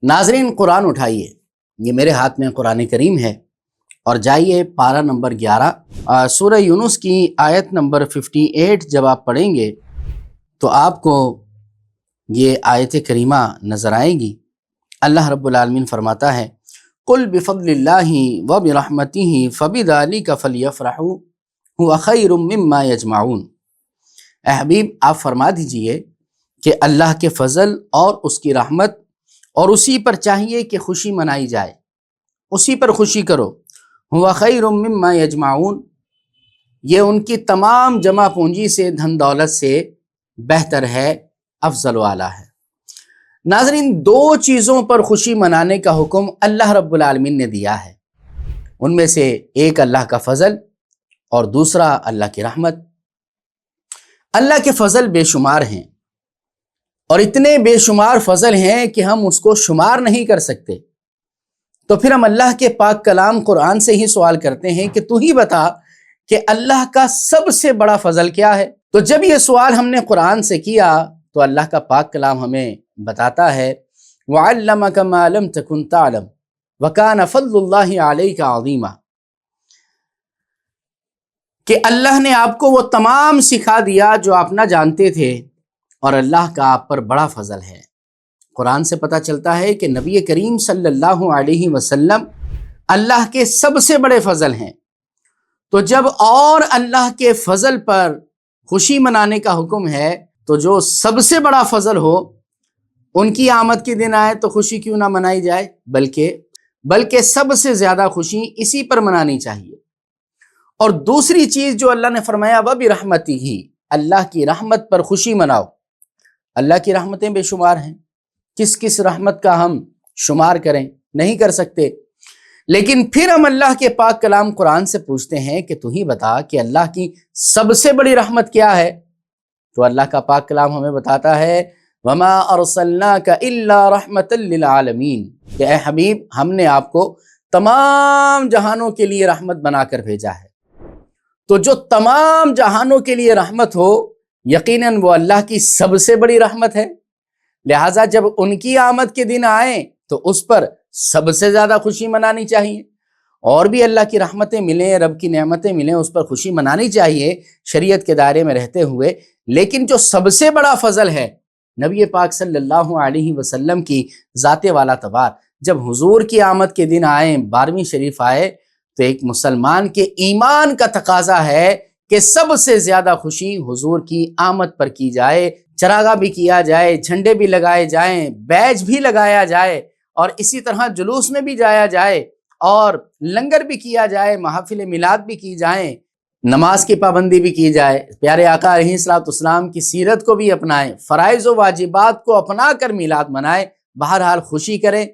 ناظرین قرآن اٹھائیے، یہ میرے ہاتھ میں قرآن کریم ہے، اور جائیے پارہ نمبر 11 سورہ یونس کی آیت نمبر 58 جب آپ پڑھیں گے تو آپ کو یہ آیت کریمہ نظر آئے گی۔ اللہ رب العالمین فرماتا ہے قُلْ بِفَضْلِ اللَّهِ وَبِرَحْمَتِهِ فَبِذَلِكَ فَلْيَفْرَحُوا هُوَ خَيْرٌ مِّمَّا يَجْمَعُونَ۔ اے حبیب آپ فرما دیجئے کہ اللہ کے فضل اور اس کی رحمت اور اسی پر چاہیے کہ خوشی منائی جائے، اسی پر خوشی کرو۔ ہوا خیر مما یجمعون، یہ ان کی تمام جمع پونجی سے، دھن دولت سے بہتر ہے، افضل و اعلیٰ ہے۔ ناظرین، دو چیزوں پر خوشی منانے کا حکم اللہ رب العالمین نے دیا ہے، ان میں سے ایک اللہ کا فضل اور دوسرا اللہ کی رحمت۔ اللہ کے فضل بے شمار ہیں، اور اتنے بے شمار فضل ہیں کہ ہم اس کو شمار نہیں کر سکتے۔ تو پھر ہم اللہ کے پاک کلام قرآن سے ہی سوال کرتے ہیں کہ تو ہی بتا کہ اللہ کا سب سے بڑا فضل کیا ہے۔ تو جب یہ سوال ہم نے قرآن سے کیا تو اللہ کا پاک کلام ہمیں بتاتا ہے وَعَلَّمَكَ مَا لَمْ تَكُنْ تَعْلَمْ وَكَانَ فَضْلُ اللَّهِ عَلَيْكَ عَظِيمًا، کہ اللہ نے آپ کو وہ تمام سکھا دیا جو آپ نہ جانتے تھے، اور اللہ کا آپ پر بڑا فضل ہے۔ قرآن سے پتہ چلتا ہے کہ نبی کریم صلی اللہ علیہ وسلم اللہ کے سب سے بڑے فضل ہیں۔ تو جب اور اللہ کے فضل پر خوشی منانے کا حکم ہے تو جو سب سے بڑا فضل ہو ان کی آمد کے دن آئے تو خوشی کیوں نہ منائی جائے، بلکہ سب سے زیادہ خوشی اسی پر منانی چاہیے۔ اور دوسری چیز جو اللہ نے فرمایا وَبِرَحْمَتِهِ، اللہ کی رحمت پر خوشی مناؤ۔ اللہ کی رحمتیں بے شمار ہیں، کس رحمت کا ہم شمار کریں، نہیں کر سکتے۔ لیکن پھر ہم اللہ کے پاک کلام قرآن سے پوچھتے ہیں کہ تو ہی بتا کہ اللہ کی سب سے بڑی رحمت کیا ہے؟ تو اللہ کا پاک کلام ہمیں بتاتا ہے وَمَا أَرْسَلْنَاكَ إِلَّا رَحْمَةً لِّلْعَالَمِينَ، کہ اے حبیب ہم نے آپ کو تمام جہانوں کے لیے رحمت بنا کر بھیجا ہے۔ تو جو تمام جہانوں کے لیے رحمت ہو یقیناً وہ اللہ کی سب سے بڑی رحمت ہے، لہٰذا جب ان کی آمد کے دن آئیں تو اس پر سب سے زیادہ خوشی منانی چاہیے۔ اور بھی اللہ کی رحمتیں ملیں، رب کی نعمتیں ملیں، اس پر خوشی منانی چاہیے شریعت کے دائرے میں رہتے ہوئے۔ لیکن جو سب سے بڑا فضل ہے نبی پاک صلی اللہ علیہ وسلم کی ذات والا تبار، جب حضور کی آمد کے دن آئیں، 12ویں شریف آئے، تو ایک مسلمان کے ایمان کا تقاضا ہے کہ سب سے زیادہ خوشی حضور کی آمد پر کی جائے، چراغاں بھی کیا جائے، جھنڈے بھی لگائے جائیں، بیج بھی لگایا جائے، اور اسی طرح جلوس میں بھی جایا جائے، اور لنگر بھی کیا جائے، محافل میلاد بھی کی جائیں، نماز کی پابندی بھی کی جائے، پیارے آقا علیہ الصلوۃ والسلام کی سیرت کو بھی اپنائیں، فرائض و واجبات کو اپنا کر میلاد منائیں، بہرحال خوشی کریں۔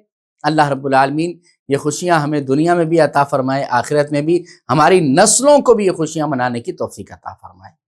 اللہ رب العالمین یہ خوشیاں ہمیں دنیا میں بھی عطا فرمائے، آخرت میں بھی ہماری نسلوں کو بھی یہ خوشیاں منانے کی توفیق عطا فرمائے۔